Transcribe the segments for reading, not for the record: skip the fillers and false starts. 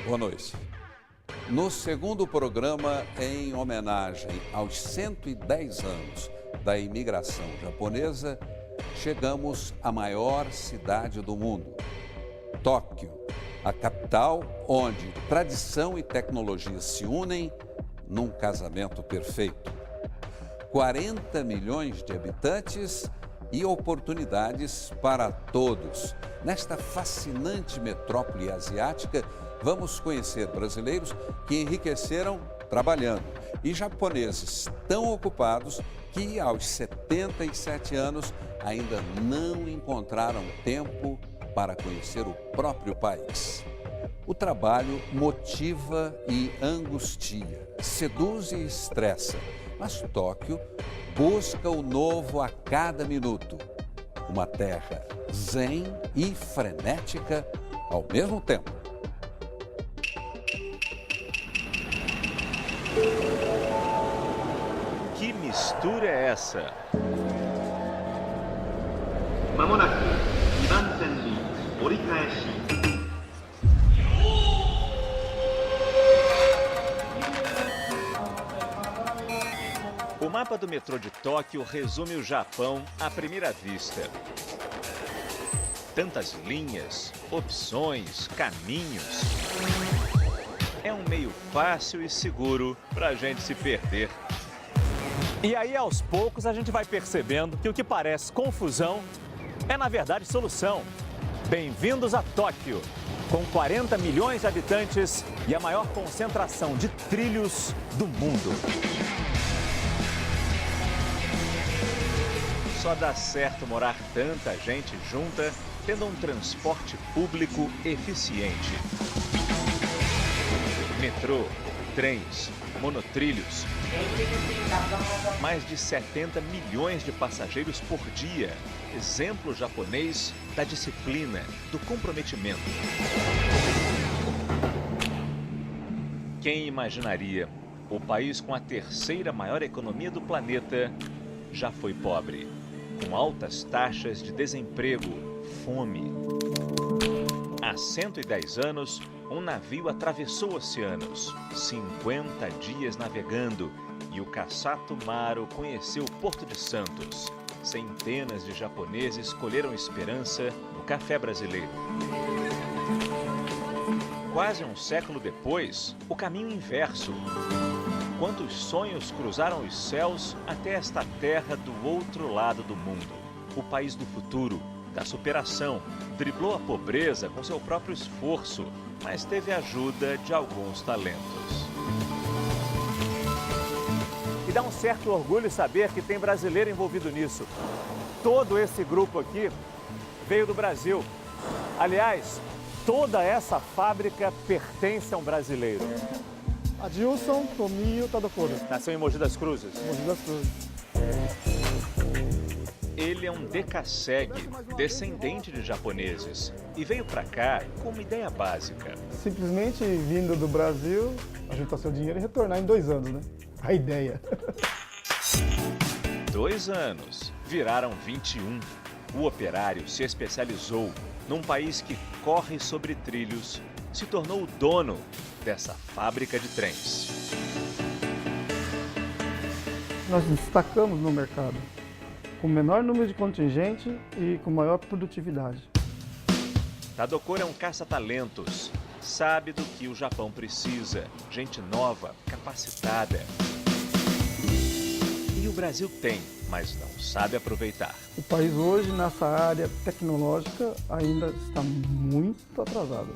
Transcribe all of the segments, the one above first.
Boa noite. No segundo programa, em homenagem aos 110 anos da imigração japonesa, chegamos à maior cidade do mundo, Tóquio, a capital onde tradição e tecnologia se unem num casamento perfeito. 40 milhões de habitantes e oportunidades para todos. Nesta fascinante metrópole asiática, vamos conhecer brasileiros que enriqueceram trabalhando e japoneses tão ocupados que aos 77 anos ainda não encontraram tempo para conhecer o próprio país. O trabalho motiva e angustia, seduz e estressa, mas Tóquio busca o novo a cada minuto. Uma terra zen e frenética ao mesmo tempo. Que mistura é essa? O mapa do metrô de Tóquio resume o Japão à primeira vista. Tantas linhas, opções, caminhos. É um meio fácil e seguro para a gente se perder. E aí, aos poucos, a gente vai percebendo que o que parece confusão é, na verdade, solução. Bem-vindos a Tóquio, com 40 milhões de habitantes e a maior concentração de trilhos do mundo. Só dá certo morar tanta gente junta, tendo um transporte público eficiente. Metrô, trens, monotrilhos. Mais de 70 milhões de passageiros por dia. Exemplo japonês da disciplina, do comprometimento. Quem imaginaria? O país com a terceira maior economia do planeta já foi pobre, com altas taxas de desemprego, fome. Há 110 anos, um navio atravessou oceanos, 50 dias navegando, e o Kassato Maru conheceu o Porto de Santos. Centenas de japoneses colheram esperança no café brasileiro. Quase um século depois, o caminho inverso. Quantos sonhos cruzaram os céus até esta terra do outro lado do mundo? O país do futuro, da superação, driblou a pobreza com seu próprio esforço, mas teve a ajuda de alguns talentos. E dá um certo orgulho saber que tem brasileiro envolvido nisso. Todo esse grupo aqui veio do Brasil. Aliás, toda essa fábrica pertence a um brasileiro. Adilson Tomio Tadokoro. Nasceu em Mogi das Cruzes. Mogi das Cruzes. Ele é um decassegue, descendente de japoneses, e veio para cá com uma ideia básica. Simplesmente vindo do Brasil, ajuntar seu dinheiro e retornar em 2 anos, né? A ideia. 2 anos, viraram 21. O operário se especializou num país que corre sobre trilhos, se tornou o dono dessa fábrica de trens. Nós destacamos no mercado, com menor número de contingente e com maior produtividade. Tadokoro é um caça-talentos, sabe do que o Japão precisa, gente nova, capacitada. E o Brasil tem, mas não sabe aproveitar. O país hoje, nessa área tecnológica, ainda está muito atrasado.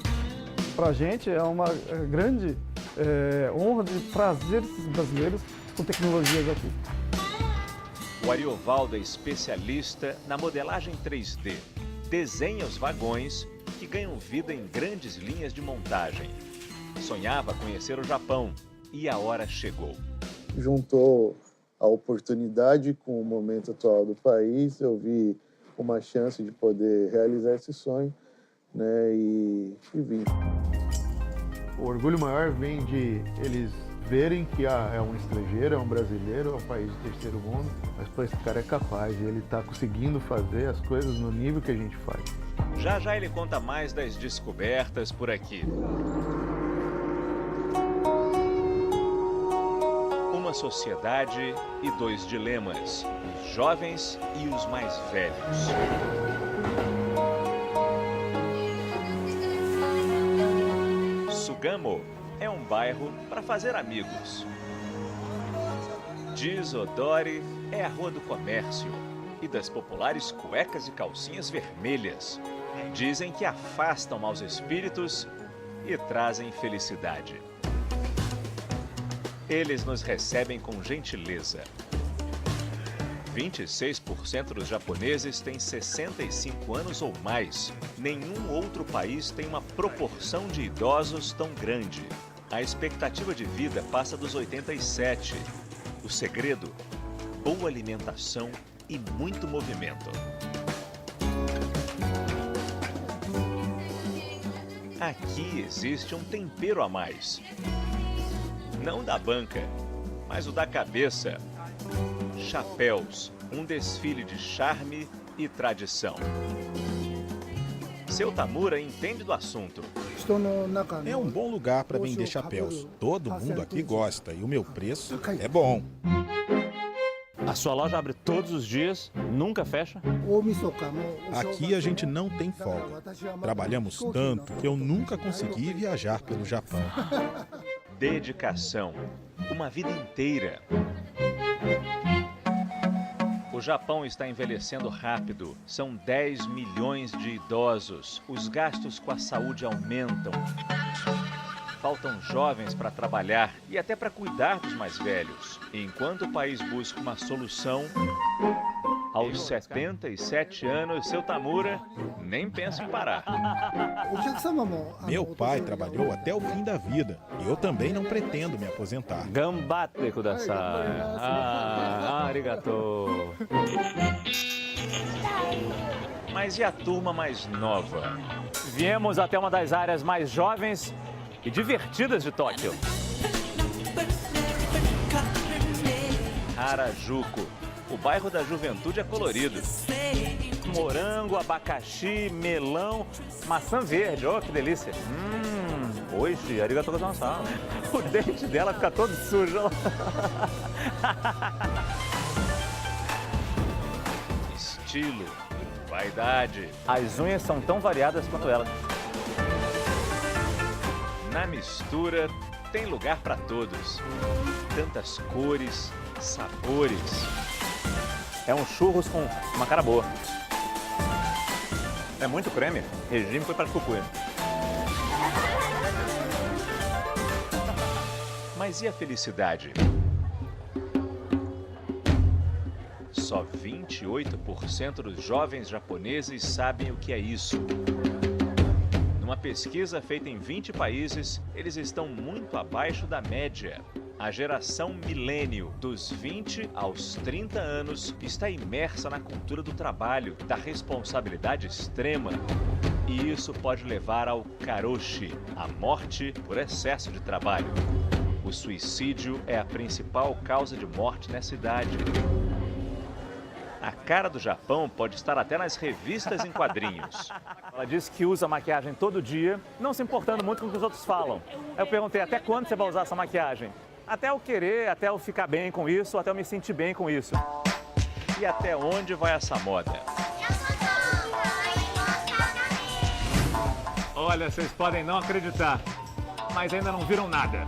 Para a gente é uma grande honra de trazer esses brasileiros com tecnologias aqui. O Ariovaldo é especialista na modelagem 3D. Desenha os vagões que ganham vida em grandes linhas de montagem. Sonhava conhecer o Japão e a hora chegou. Juntou a oportunidade com o momento atual do país, eu vi uma chance de poder realizar esse sonho, né, e vim. O orgulho maior vem de eles verem que é um estrangeiro, é um brasileiro, é um país de terceiro mundo, mas pô, esse cara é capaz e ele está conseguindo fazer as coisas no nível que a gente faz. Já já ele conta mais das descobertas por aqui. sociedade e 2 dilemas: os jovens e os mais velhos. Sugamo é um bairro para fazer amigos. Desodore é a rua do comércio e das populares cuecas e calcinhas vermelhas. Dizem que afastam maus espíritos e trazem felicidade. Eles nos recebem com gentileza. 26% dos japoneses têm 65 anos ou mais. Nenhum outro país tem uma proporção de idosos tão grande. A expectativa de vida passa dos 87. O segredo? Boa alimentação e muito movimento. Aqui existe um tempero a mais. Não da banca, mas o da cabeça. Chapéus, um desfile de charme e tradição. Seu Tamura entende do assunto. É um bom lugar para vender chapéus. Todo mundo aqui gosta e o meu preço é bom. A sua loja abre todos os dias, nunca fecha? Aqui a gente não tem folga. Trabalhamos tanto que eu nunca consegui viajar pelo Japão. Dedicação, uma vida inteira. O Japão está envelhecendo rápido. São 10 milhões de idosos. Os gastos com a saúde aumentam. Faltam jovens para trabalhar e até para cuidar dos mais velhos. Enquanto o país busca uma solução, aos 77 anos, seu Tamura nem pensa em parar. Meu pai trabalhou até o fim da vida e eu também não pretendo me aposentar. Gambatte kudasai. Arigato. Mas e a turma mais nova? Viemos até uma das áreas mais jovens e divertidas de Tóquio. Harajuku. O bairro da juventude é colorido. Morango, abacaxi, melão, maçã verde. Oh, que delícia. Hoje, arigatou gozaimasu. O dente dela fica todo sujo. Estilo, vaidade. As unhas são tão variadas quanto ela. Na mistura, tem lugar para todos. Tantas cores, sabores. É um churros com uma cara boa. É muito creme. Regime foi para cucuia. Mas e a felicidade? Só 28% dos jovens japoneses sabem o que é isso. Numa pesquisa feita em 20 países, eles estão muito abaixo da média. A geração milênio, dos 20 aos 30 anos, está imersa na cultura do trabalho, da responsabilidade extrema. E isso pode levar ao karoshi, a morte por excesso de trabalho. O suicídio é a principal causa de morte nessa idade. A cara do Japão pode estar até nas revistas em quadrinhos. Ela disse que usa maquiagem todo dia, não se importando muito com o que os outros falam. Aí eu perguntei, até quando você vai usar essa maquiagem? Até eu querer, até eu ficar bem com isso, até eu me sentir bem com isso. E até onde vai essa moda? Olha, vocês podem não acreditar, mas ainda não viram nada.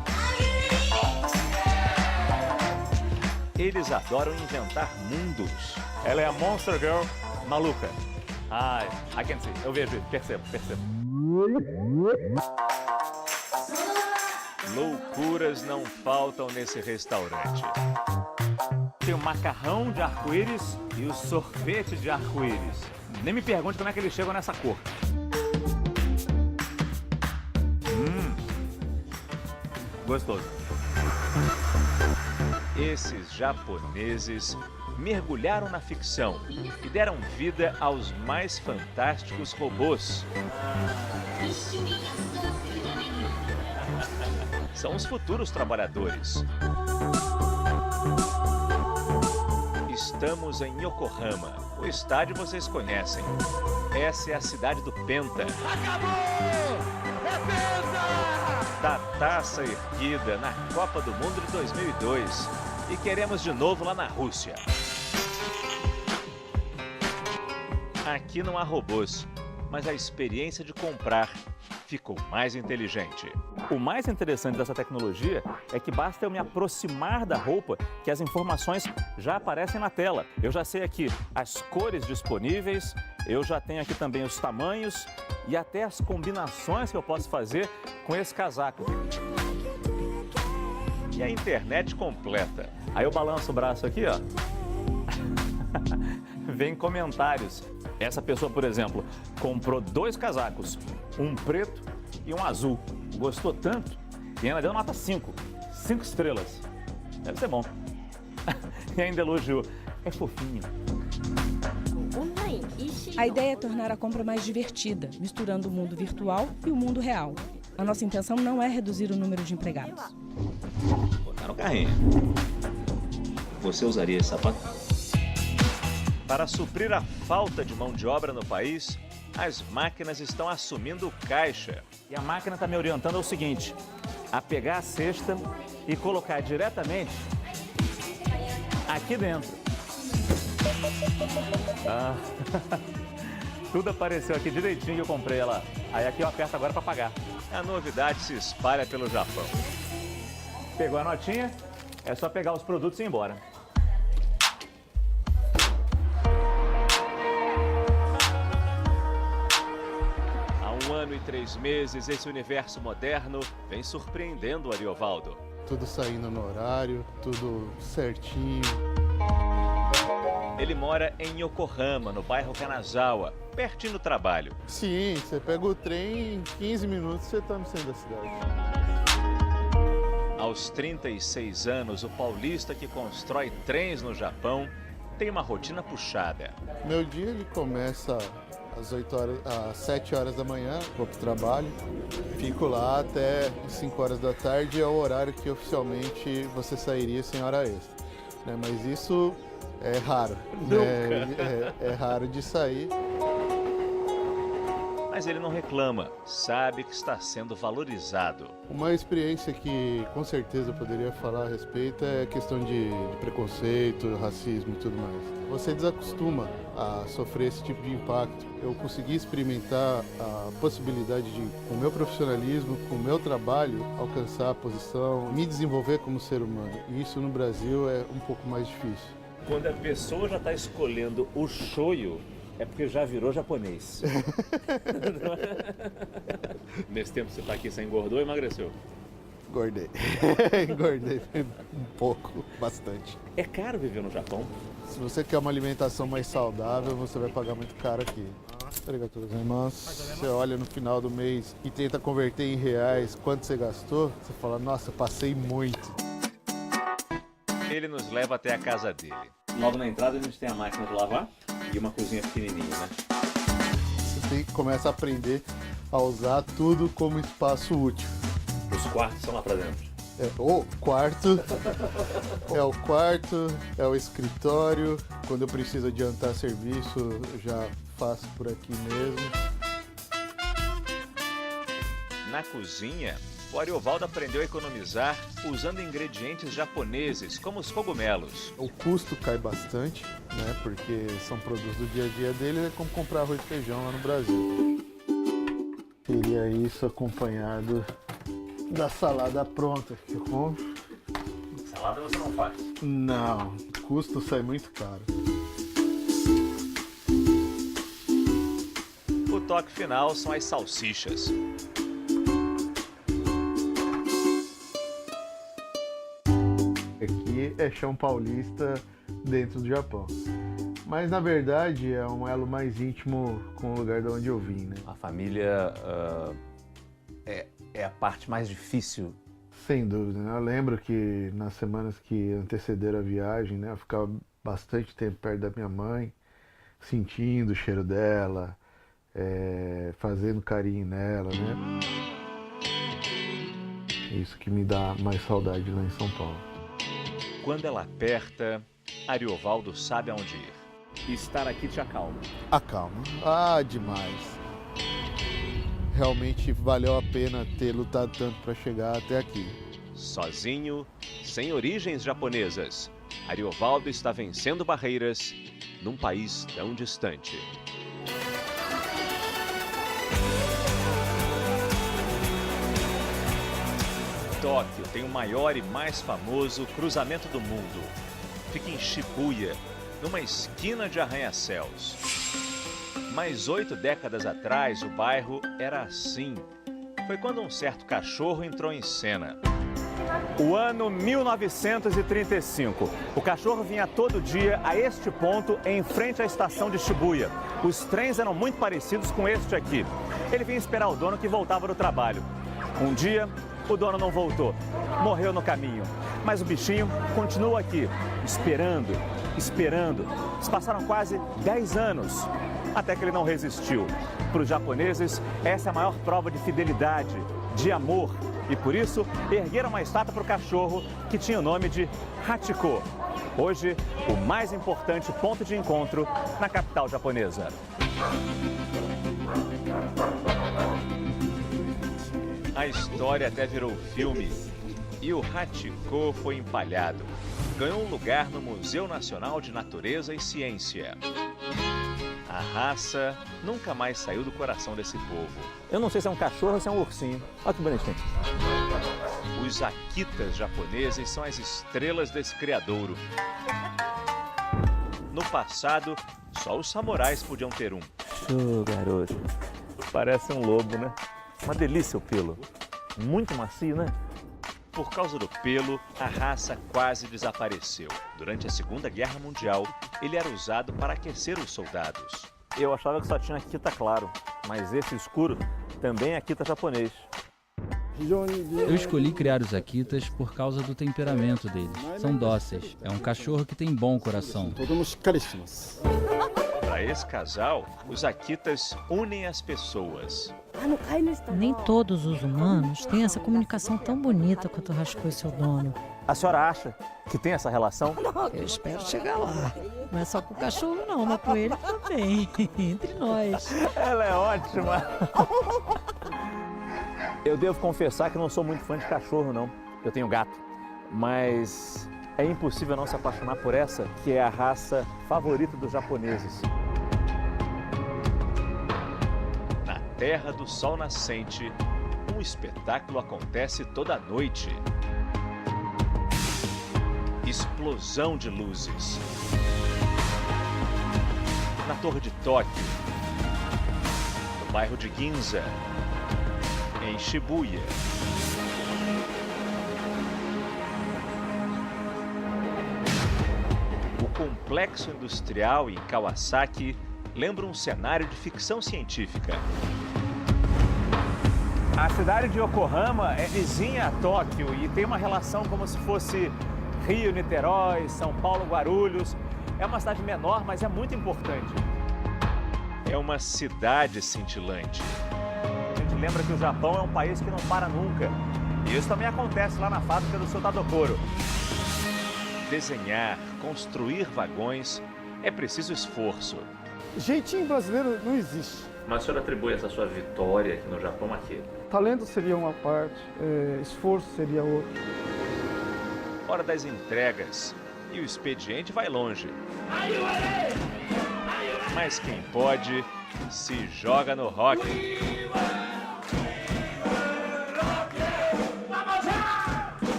Eles adoram inventar mundos. Ela é a Monster Girl maluca. Ai, I can see. Eu vejo, percebo. Loucuras não faltam nesse restaurante. Tem o macarrão de arco-íris e o sorvete de arco-íris. Nem me pergunte como é que eles chegam nessa cor. Gostoso. Esses japoneses mergulharam na ficção e deram vida aos mais fantásticos robôs. São os futuros trabalhadores. Estamos em Yokohama. O estádio vocês conhecem. Essa é a cidade do Penta. Acabou! É Penta! Da taça erguida na Copa do Mundo de 2002. E queremos de novo lá na Rússia. Aqui não há robôs, mas a experiência de comprar ficou mais inteligente. O mais interessante dessa tecnologia é que basta eu me aproximar da roupa que as informações já aparecem na tela. Eu já sei aqui as cores disponíveis, eu já tenho aqui também os tamanhos e até as combinações que eu posso fazer com esse casaco. E a internet completa. Aí eu balanço o braço aqui, ó. Vem comentários. Essa pessoa, por exemplo, comprou 2 casacos, um preto e um azul. Gostou tanto e ainda deu nota 5. 5 estrelas. Deve ser bom. E ainda elogiou. É fofinho. A ideia é tornar a compra mais divertida, misturando o mundo virtual e o mundo real. A nossa intenção não é reduzir o número de empregados. Botar no carrinho. Você usaria esse sapato? Para suprir a falta de mão de obra no país, as máquinas estão assumindo o caixa. E a máquina está me orientando ao seguinte, a pegar a cesta e colocar diretamente aqui dentro. Ah, tudo apareceu aqui direitinho que eu comprei ela. Aí aqui eu aperto agora para pagar. A novidade se espalha pelo Japão. Pegou a notinha, é só pegar os produtos e ir embora. Há 1 ano e 3 meses, esse universo moderno vem surpreendendo o Ariovaldo. Tudo saindo no horário, tudo certinho. Ele mora em Yokohama, no bairro Kanazawa, pertinho do trabalho. Sim, você pega o trem, em 15 minutos você está no centro da cidade. Aos 36 anos, o paulista que constrói trens no Japão tem uma rotina puxada. Meu dia ele começa às 7 horas da manhã, vou para o trabalho, fico lá até 5 horas da tarde, é o horário que oficialmente você sairia sem hora extra. Mas isso é raro, é raro de sair. Mas ele não reclama, sabe que está sendo valorizado. Uma experiência que com certeza eu poderia falar a respeito é a questão de preconceito, racismo e tudo mais. Você desacostuma a sofrer esse tipo de impacto. Eu consegui experimentar a possibilidade de, com o meu profissionalismo, com o meu trabalho, alcançar a posição, me desenvolver como ser humano. E isso no Brasil é um pouco mais difícil. Quando a pessoa já está escolhendo o shoyu, é porque já virou japonês. Nesse tempo que você está aqui, você engordou ou emagreceu? Engordei. Engordei um pouco, bastante. É caro viver no Japão? Se você quer uma alimentação mais saudável, você vai pagar muito caro aqui. Obrigado, irmãos. Você olha no final do mês e tenta converter em reais quanto você gastou, você fala, nossa, passei muito. Ele nos leva até a casa dele. Logo na entrada a gente tem a máquina de lavar e uma cozinha pequenininha, né? Você começa a aprender a usar tudo como espaço útil. Os quartos são lá pra dentro. O quarto, é o escritório. Quando eu preciso adiantar serviço, eu já faço por aqui mesmo. Na cozinha, o Ariovaldo aprendeu a economizar usando ingredientes japoneses, como os cogumelos. O custo cai bastante, né? Porque são produtos do dia a dia dele, é como comprar arroz e feijão lá no Brasil. Teria isso acompanhado da salada pronta que eu compro. Salada você não faz? Não, o custo sai muito caro. O toque final são as salsichas. Aqui é chão paulista dentro do Japão. Mas na verdade é um elo mais íntimo com o lugar de onde eu vim, né? A família é a parte mais difícil. Sem dúvida, né? Eu lembro que nas semanas que antecederam a viagem, né, eu ficava bastante tempo perto da minha mãe, sentindo o cheiro dela, fazendo carinho nela, né? Isso que me dá mais saudade lá em São Paulo. Quando ela aperta, Ariovaldo sabe aonde ir. Estar aqui te acalma. Acalma. Ah, demais. Realmente valeu a pena ter lutado tanto para chegar até aqui. Sozinho, sem origens japonesas, Ariovaldo está vencendo barreiras num país tão distante. Tóquio tem o maior e mais famoso cruzamento do mundo. Fica em Shibuya, numa esquina de arranha-céus. Mas 8 décadas atrás, o bairro era assim. Foi quando um certo cachorro entrou em cena. O ano 1935. O cachorro vinha todo dia a este ponto, em frente à estação de Shibuya. Os trens eram muito parecidos com este aqui. Ele vinha esperar o dono que voltava do trabalho. Um dia, o dono não voltou. Morreu no caminho. Mas o bichinho continua aqui, esperando, esperando. Se passaram quase 10 anos, até que ele não resistiu. Para os japoneses, essa é a maior prova de fidelidade, de amor. E por isso, ergueram uma estátua para o cachorro que tinha o nome de Hachiko. Hoje, o mais importante ponto de encontro na capital japonesa. A história até virou filme e o Hachiko foi empalhado. Ganhou um lugar no Museu Nacional de Natureza e Ciência. A raça nunca mais saiu do coração desse povo. Eu não sei se é um cachorro ou se é um ursinho. Olha que bonitinho. Os Akitas japoneses são as estrelas desse criadouro. No passado, só os samurais podiam ter um. Garoto. Parece um lobo, né? Uma delícia o pelo. Muito macio, né? Por causa do pelo, a raça quase desapareceu. Durante a Segunda Guerra Mundial, ele era usado para aquecer os soldados. Eu achava que só tinha Akita claro, mas esse escuro também é Akita japonês. Eu escolhi criar os Akitas por causa do temperamento deles. São dóceis. É um cachorro que tem bom coração. Para esse casal, os Akitas unem as pessoas. Nem todos os humanos têm essa comunicação tão bonita quanto o Hachiko e seu dono. A senhora acha que tem essa relação? Eu espero chegar lá. Não é só com o cachorro não, mas com ele também. Entre nós. Ela é ótima. Eu devo confessar que não sou muito fã de cachorro, não. Eu tenho gato. Mas é impossível não se apaixonar por essa, que é a raça favorita dos japoneses. Na Terra do Sol Nascente, um espetáculo acontece toda noite. Explosão de luzes. Na Torre de Tóquio, no bairro de Ginza, em Shibuya. O complexo industrial em Kawasaki lembra um cenário de ficção científica. A cidade de Yokohama é vizinha a Tóquio e tem uma relação como se fosse Rio, Niterói, São Paulo, Guarulhos. É uma cidade menor, mas é muito importante. É uma cidade cintilante. A gente lembra que o Japão é um país que não para nunca. E isso também acontece lá na fábrica do seu Tadokoro. Desenhar, construir vagões é preciso esforço. Jeitinho brasileiro não existe. Mas o senhor atribui essa sua vitória aqui no Japão a quê? Talento seria uma parte, esforço seria outra. Hora das entregas e o expediente vai longe. Mas quem pode, se joga no rock.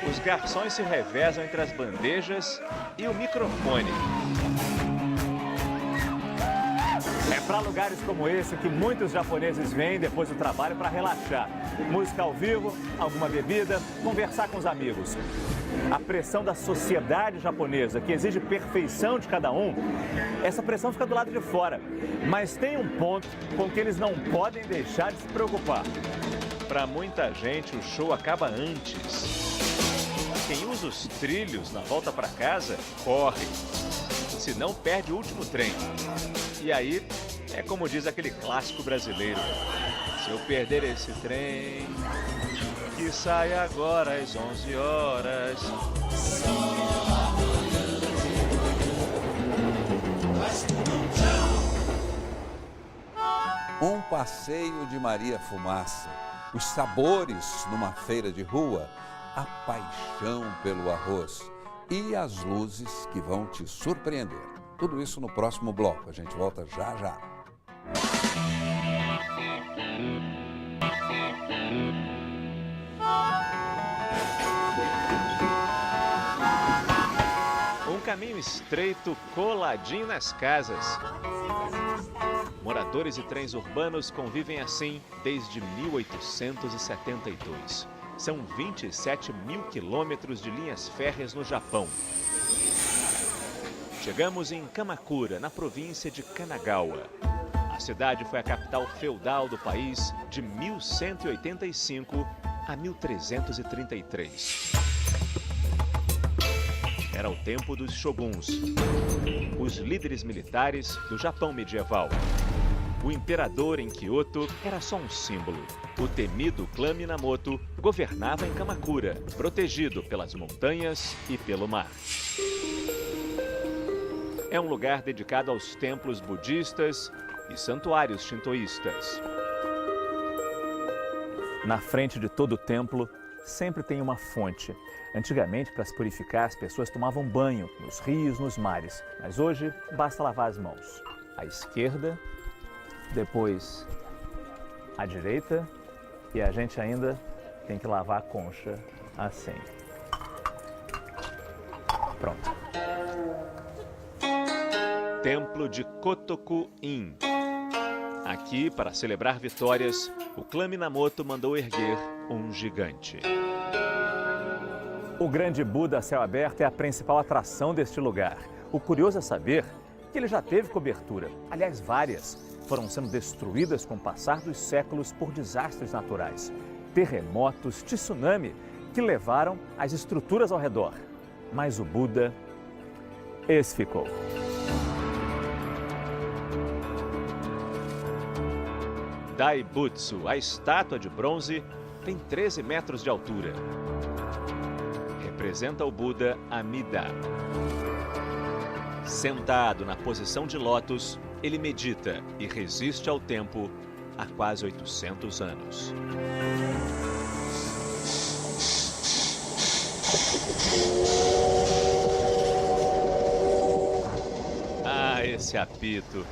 Os garçons se revezam entre as bandejas e o microfone. É para lugares como esse que muitos japoneses vêm depois do trabalho para relaxar. Música ao vivo, alguma bebida, conversar com os amigos. A pressão da sociedade japonesa, que exige perfeição de cada um, essa pressão fica do lado de fora. Mas tem um ponto com que eles não podem deixar de se preocupar. Para muita gente, o show acaba antes. Quem usa os trilhos na volta para casa, corre. Senão perde o último trem. E aí, é como diz aquele clássico brasileiro. Se eu perder esse trem, que sai agora às 11 horas. Um passeio de Maria Fumaça. os sabores numa feira de rua, a paixão pelo arroz e as luzes que vão te surpreender. Tudo isso no próximo bloco. A gente volta já já. Um caminho estreito coladinho nas casas. Moradores e trens urbanos convivem assim desde 1872. São 27 mil quilômetros de linhas férreas no Japão. Chegamos em Kamakura, na província de Kanagawa. A cidade foi a capital feudal do país de 1185 a 1333. Era o tempo dos shoguns, os líderes militares do Japão medieval. O imperador em Kyoto era só um símbolo. O temido clã Minamoto governava em Kamakura, protegido pelas montanhas e pelo mar. É um lugar dedicado aos templos budistas e santuários shintoístas. Na frente de todo o templo, sempre tem uma fonte. Antigamente, para se purificar, as pessoas tomavam banho nos rios, nos mares. Mas hoje, basta lavar as mãos. À esquerda, depois à direita, e a gente ainda tem que lavar a concha assim. Pronto. Templo de Kotoku-in. Aqui, para celebrar vitórias, o clã Minamoto mandou erguer um gigante. O grande Buda a céu aberto é a principal atração deste lugar. O curioso é saber que ele já teve cobertura, aliás, várias. Foram sendo destruídas com o passar dos séculos por desastres naturais. Terremotos, tsunami, que levaram as estruturas ao redor. Mas o Buda, esse ficou. Daibutsu, a estátua de bronze, tem 13 metros de altura. Representa o Buda Amida. Sentado na posição de lótus, ele medita e resiste ao tempo há quase 800 anos. Ah, esse apito!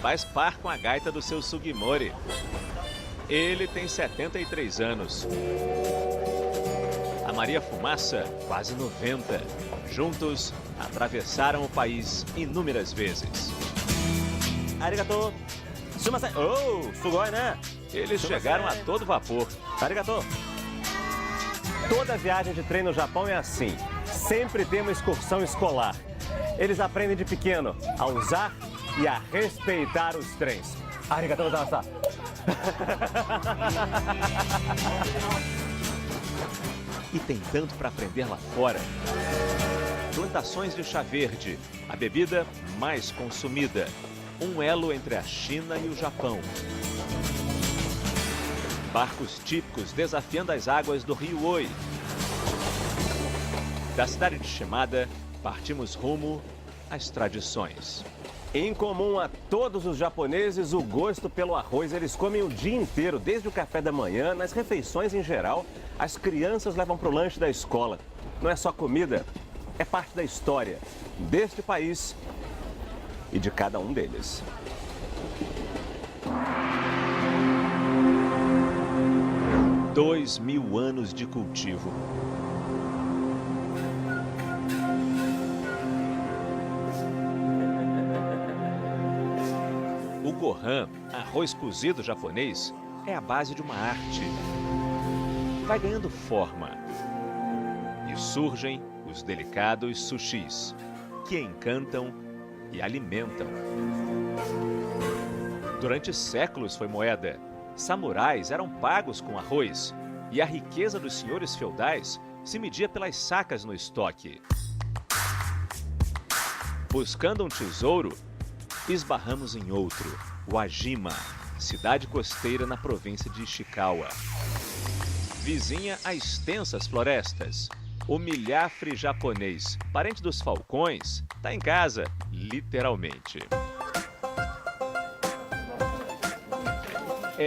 Faz par com a gaita do seu Sugimori. Ele tem 73 anos. A Maria Fumaça, quase 90. Juntos, atravessaram o país inúmeras vezes. Arigato! Sumimasen! Oh, sugoi, né? Eles chegaram a todo vapor. Arigato! Toda viagem de trem no Japão é assim. Sempre tem uma excursão escolar. Eles aprendem de pequeno a usar e a respeitar os trens. Arigatou gozaimashita. E tem tanto para aprender lá fora. Plantações de chá verde, a bebida mais consumida. Um elo entre a China e o Japão. Barcos típicos desafiando as águas do rio Oi. Da cidade de Shimada, partimos rumo às tradições. Em comum a todos os japoneses, o gosto pelo arroz. Eles comem o dia inteiro, desde o café da manhã, nas refeições em geral. As crianças levam para o lanche da escola. Não é só comida, é parte da história deste país e de cada um deles. Dois 1000 anos de cultivo. O gohan, arroz cozido japonês, é a base de uma arte. Vai ganhando forma. E surgem os delicados sushis, que encantam e alimentam. Durante séculos foi moeda. Samurais eram pagos com arroz e a riqueza dos senhores feudais se media pelas sacas no estoque. Buscando um tesouro, esbarramos em outro, Wajima, cidade costeira na província de Ishikawa. Vizinha a extensas florestas. O milhafre japonês, parente dos falcões, está em casa, literalmente.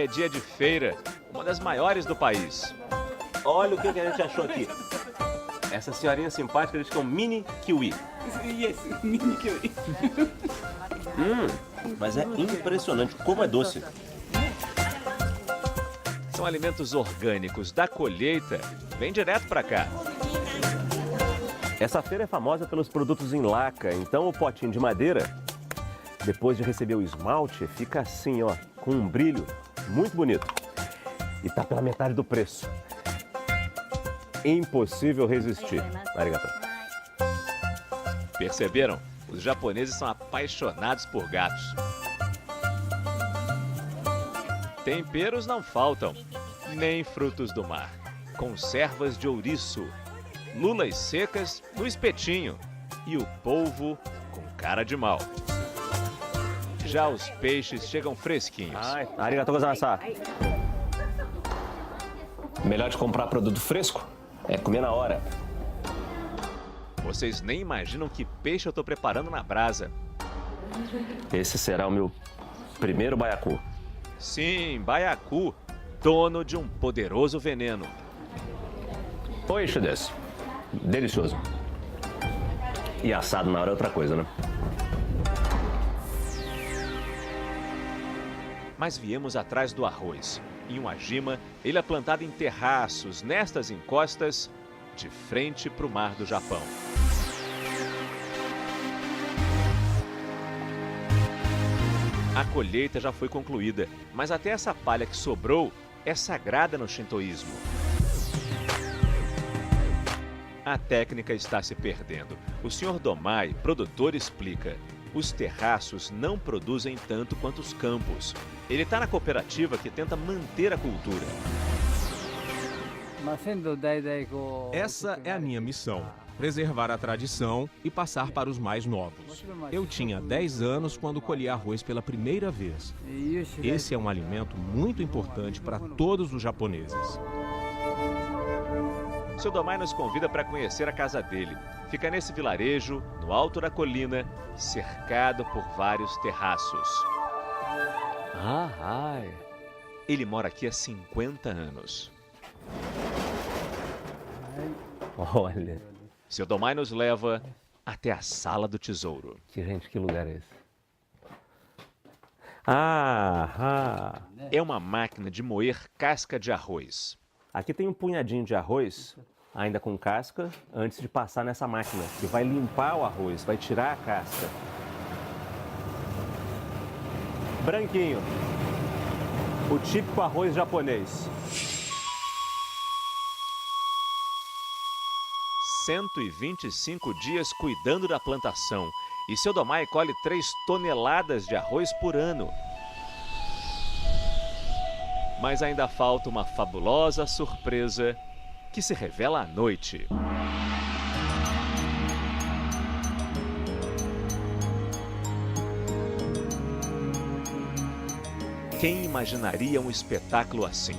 é dia de feira, uma das maiores do país. Olha o que a gente achou aqui. Essa senhorinha simpática diz que é um mini kiwi. Yes, mini kiwi. Mas é impressionante como é doce. São alimentos orgânicos da colheita, vem direto para cá. Essa feira é famosa pelos produtos em laca, então o potinho de madeira, depois de receber o esmalte, fica assim, ó, com um brilho muito bonito. E tá pela metade do preço. Impossível resistir. Arigato. Perceberam? Os japoneses são apaixonados por gatos. Temperos não faltam, nem frutos do mar. Conservas de ouriço, lulas secas no espetinho e o polvo com cara de mal. Já os peixes chegam fresquinhos. Ai, arigatou gozaimasu. Melhor de comprar produto fresco é comer na hora. Vocês nem imaginam que peixe eu tô preparando na brasa. Esse será o meu primeiro baiacu. Sim, baiacu, dono de um poderoso veneno. Peixe desse. Delicioso. E assado na hora é outra coisa, né? Mas viemos atrás do arroz. Em Uajima, ele é plantado em terraços, nestas encostas, de frente para o mar do Japão. A colheita já foi concluída, mas até essa palha que sobrou é sagrada no shintoísmo. A técnica está se perdendo. O Sr. Domai, produtor, explica. Os terraços não produzem tanto quanto os campos. Ele está na cooperativa que tenta manter a cultura. Essa é a minha missão. Preservar a tradição e passar para os mais novos. Eu tinha 10 anos quando colhi arroz pela primeira vez. Esse é um alimento muito importante para todos os japoneses. O Sr. Domai nos convida para conhecer a casa dele. Fica nesse vilarejo, no alto da colina, cercado por vários terraços. Ele mora aqui há 50 anos. Olha. Seu Domai nos leva até a Sala do Tesouro. Gente, que lugar é esse? É uma máquina de moer casca de arroz. Aqui tem um punhadinho de arroz, ainda com casca, antes de passar nessa máquina, que vai limpar o arroz, vai tirar a casca. Branquinho. O típico arroz japonês. 125 dias cuidando da plantação. E seu Domai colhe 3 toneladas de arroz por ano. Mas ainda falta uma fabulosa surpresa que se revela à noite. Quem imaginaria um espetáculo assim?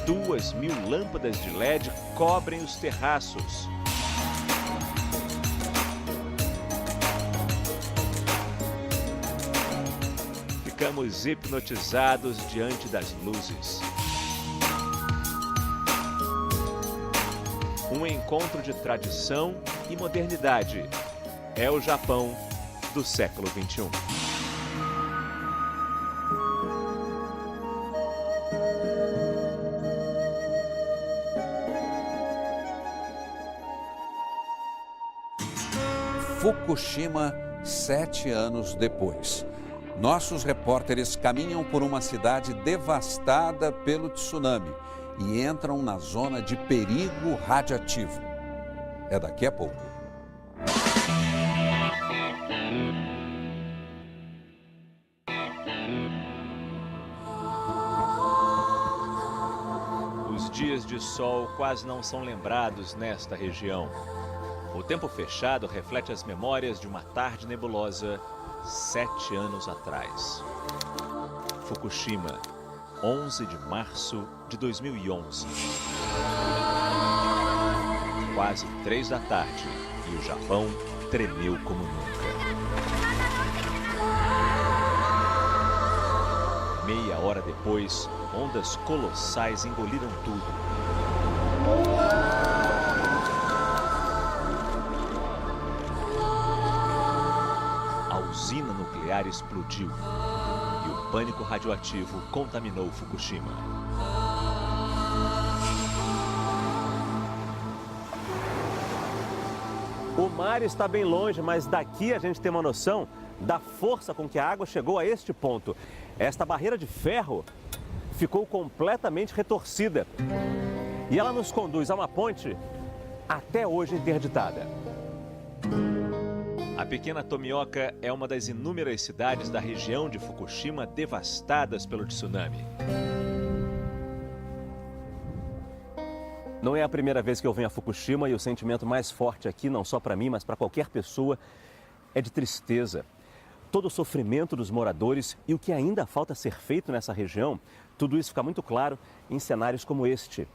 Duas 2.000 lâmpadas de LED cobrem os terraços. Ficamos hipnotizados diante das luzes. Um encontro de tradição e modernidade. É o Japão do século XXI. Fukushima, 7 anos depois. Nossos repórteres caminham por uma cidade devastada pelo tsunami e entram na zona de perigo radiativo. É daqui a pouco. Os dias de sol quase não são lembrados nesta região. O tempo fechado reflete as memórias de uma tarde nebulosa 7 anos atrás. Fukushima, 11 de março de 2011. Quase 3 da tarde e o Japão tremeu como nunca. Meia hora depois, ondas colossais engoliram tudo. A usina nuclear explodiu e o pânico radioativo contaminou Fukushima. O mar está bem longe, mas daqui a gente tem uma noção da força com que a água chegou a este ponto. Esta barreira de ferro ficou completamente retorcida. E ela nos conduz a uma ponte até hoje interditada. A pequena Tomioka é uma das inúmeras cidades da região de Fukushima devastadas pelo tsunami. Não é a primeira vez que eu venho a Fukushima e o sentimento mais forte aqui, não só para mim, mas para qualquer pessoa, é de tristeza. Todo o sofrimento dos moradores e o que ainda falta ser feito nessa região, tudo isso fica muito claro em cenários como este,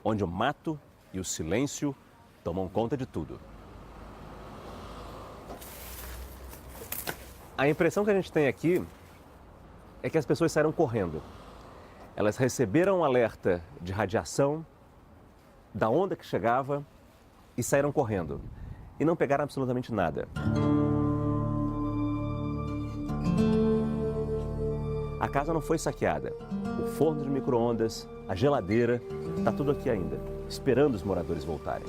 onde o mato e o silêncio tomam conta de tudo. A impressão que a gente tem aqui é que as pessoas saíram correndo. Elas receberam um alerta de radiação, da onda que chegava, e saíram correndo. E não pegaram absolutamente nada. A casa não foi saqueada. O forno de micro-ondas, a geladeira, está tudo aqui ainda, esperando os moradores voltarem.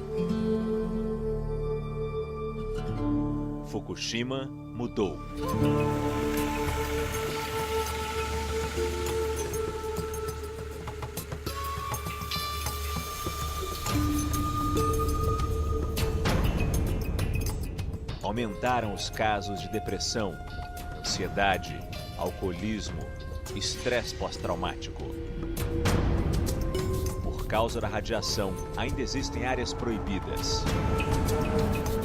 Fukushima mudou. Aumentaram os casos de depressão, ansiedade, alcoolismo, estresse pós-traumático. Por causa da radiação, ainda existem áreas proibidas.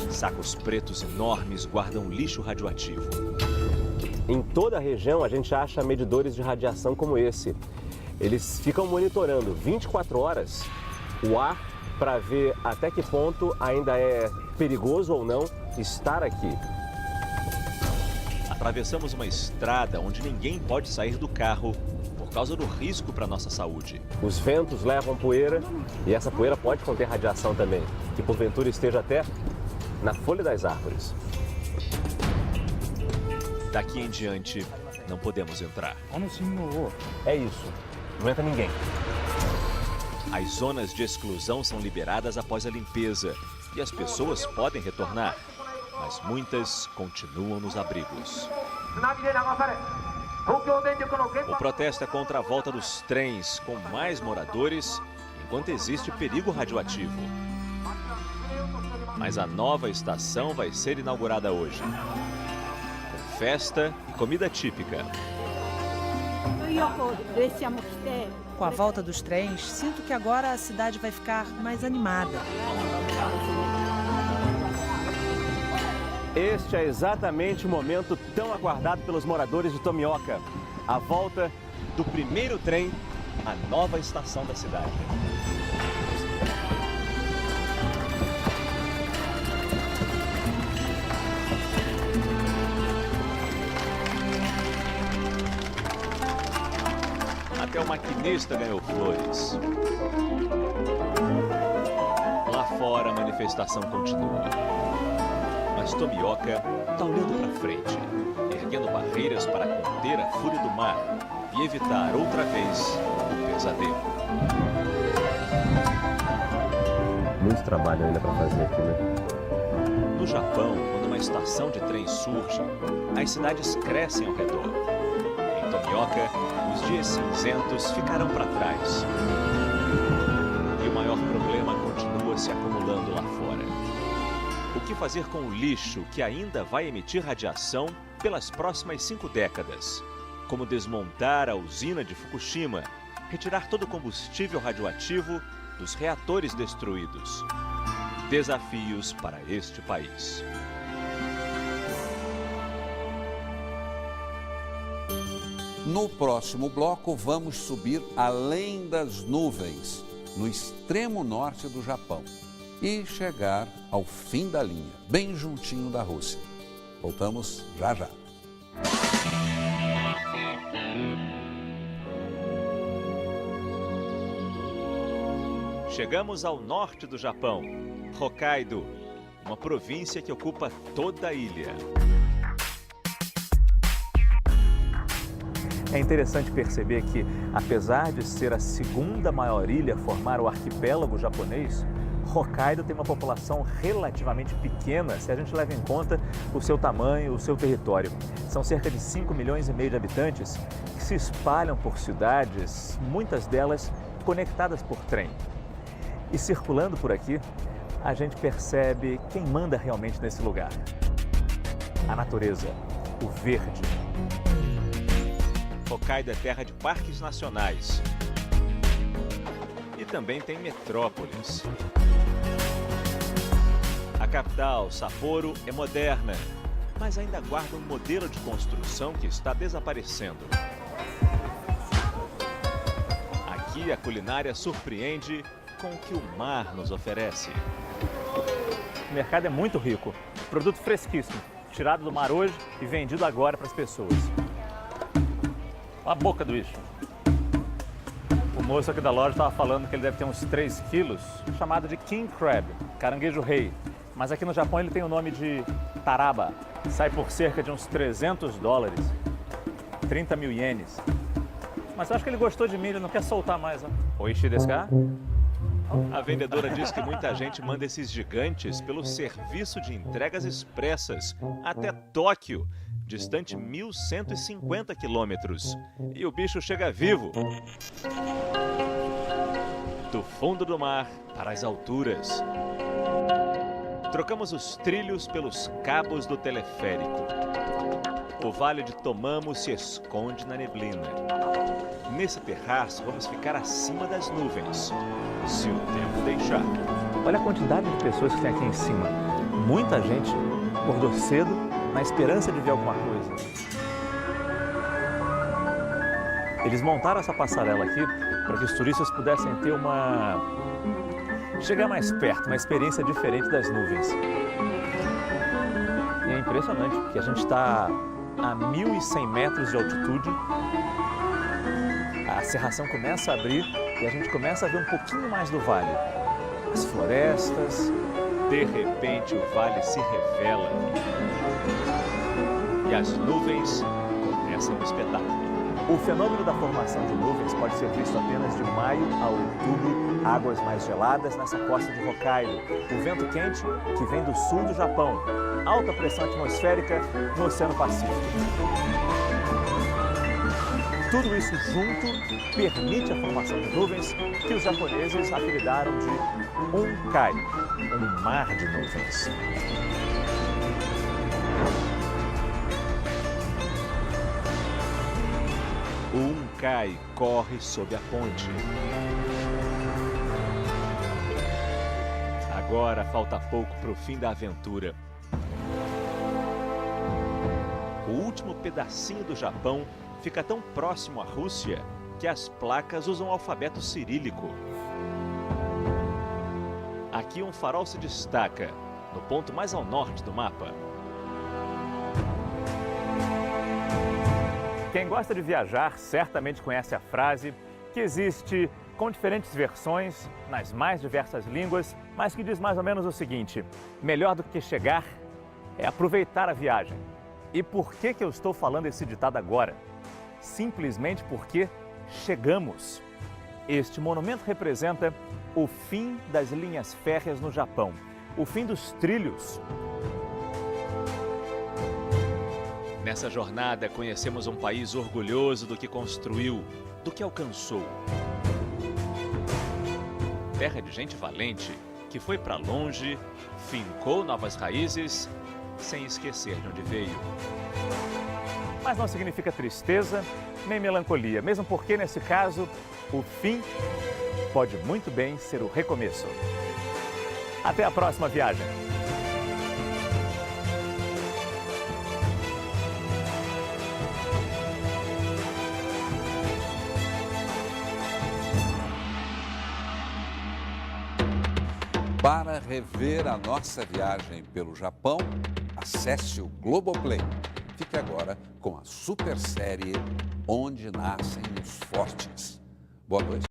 Sacos pretos enormes guardam lixo radioativo. Em toda a região, a gente acha medidores de radiação como esse. Eles ficam monitorando 24 horas o ar para ver até que ponto ainda é perigoso ou não estar aqui. Atravessamos uma estrada onde ninguém pode sair do carro por causa do risco para a nossa saúde. Os ventos levam poeira e essa poeira pode conter radiação também, que porventura esteja até na folha das árvores. Daqui em diante, não podemos entrar. É isso, não entra ninguém. As zonas de exclusão são liberadas após a limpeza e as pessoas podem retornar, mas muitas continuam nos abrigos. O protesto é contra a volta dos trens com mais moradores, enquanto existe perigo radioativo. Mas a nova estação vai ser inaugurada hoje, com festa e comida típica. Com a volta dos trens, sinto que agora a cidade vai ficar mais animada. Este é exatamente o momento tão aguardado pelos moradores de Tomioka. A volta do primeiro trem à nova estação da cidade. Até o maquinista ganhou flores. Lá fora a manifestação continua. Mas Tomioka está olhando para frente, erguendo barreiras para conter a fúria do mar e evitar outra vez o pesadelo. Muito trabalho ainda para fazer aqui, né? No Japão, quando uma estação de trem surge, as cidades crescem ao redor. Em Tomioka, os dias cinzentos ficarão para trás. E o maior problema continua se acumulando lá fora. O que fazer com o lixo que ainda vai emitir radiação pelas próximas 5 décadas? Como desmontar a usina de Fukushima, retirar todo o combustível radioativo dos reatores destruídos? Desafios para este país. No próximo bloco, vamos subir além das nuvens, no extremo norte do Japão. e chegar ao fim da linha, bem juntinho da Rússia. Voltamos já já. Chegamos ao norte do Japão, Hokkaido, uma província que ocupa toda a ilha. É interessante perceber que, apesar de ser a segunda maior ilha a formar o arquipélago japonês, Hokkaido tem uma população relativamente pequena se a gente leva em conta o seu tamanho, o seu território. São cerca de 5,5 milhões de habitantes que se espalham por cidades, muitas delas conectadas por trem. E circulando por aqui, a gente percebe quem manda realmente nesse lugar. A natureza, o verde. Hokkaido é terra de parques nacionais. E também tem metrópoles. A capital, Sapporo, é moderna, mas ainda guarda um modelo de construção que está desaparecendo. Aqui a culinária surpreende com o que o mar nos oferece. O mercado é muito rico, produto fresquíssimo, tirado do mar hoje e vendido agora para as pessoas. Olha a boca do bicho. O moço aqui da loja estava falando que ele deve ter uns 3 quilos, chamado de King Crab, caranguejo rei. Mas aqui no Japão ele tem o nome de taraba. Sai por cerca de uns $300, 30 mil ienes. Mas eu acho que ele gostou de mim, ele não quer soltar mais. Oishi desu ka? A vendedora diz que muita gente manda esses gigantes pelo serviço de entregas expressas até Tóquio, distante 1.150 quilômetros. E o bicho chega vivo. Do fundo do mar para as alturas. Trocamos os trilhos pelos cabos do teleférico. O Vale de Tomamu se esconde na neblina. Nesse terraço, vamos ficar acima das nuvens, se o tempo deixar. Olha a quantidade de pessoas que tem aqui em cima. Muita gente acordou cedo na esperança de ver alguma coisa. Eles montaram essa passarela aqui para que os turistas pudessem ter chegar mais perto, uma experiência diferente das nuvens. E é impressionante, porque a gente está a 1.100 metros de altitude. A cerração começa a abrir e a gente começa a ver um pouquinho mais do vale. As florestas. De repente o vale se revela. E as nuvens começam o espetáculo. O fenômeno da formação de nuvens pode ser visto apenas de maio a outubro, águas mais geladas nessa costa de Hokkaido, o vento quente que vem do sul do Japão, alta pressão atmosférica no Oceano Pacífico. Tudo isso junto permite a formação de nuvens que os japoneses apelidaram de Unkai, um mar de nuvens. O Unkai corre sob a ponte. Agora falta pouco para o fim da aventura. O último pedacinho do Japão fica tão próximo à Rússia que as placas usam o alfabeto cirílico. Aqui um farol se destaca, no ponto mais ao norte do mapa. Quem gosta de viajar certamente conhece a frase que existe com diferentes versões, nas mais diversas línguas, mas que diz mais ou menos o seguinte: melhor do que chegar é aproveitar a viagem. E por que eu estou falando esse ditado agora? Simplesmente porque chegamos. Este monumento representa o fim das linhas férreas no Japão, o fim dos trilhos. Nessa jornada, conhecemos um país orgulhoso do que construiu, do que alcançou. Terra de gente valente, que foi para longe, fincou novas raízes, sem esquecer de onde veio. Mas não significa tristeza nem melancolia, mesmo porque, nesse caso, o fim pode muito bem ser o recomeço. Até a próxima viagem! Para rever a nossa viagem pelo Japão, acesse o Globoplay. Fique agora com a super série Onde Nascem os Fortes. Boa noite.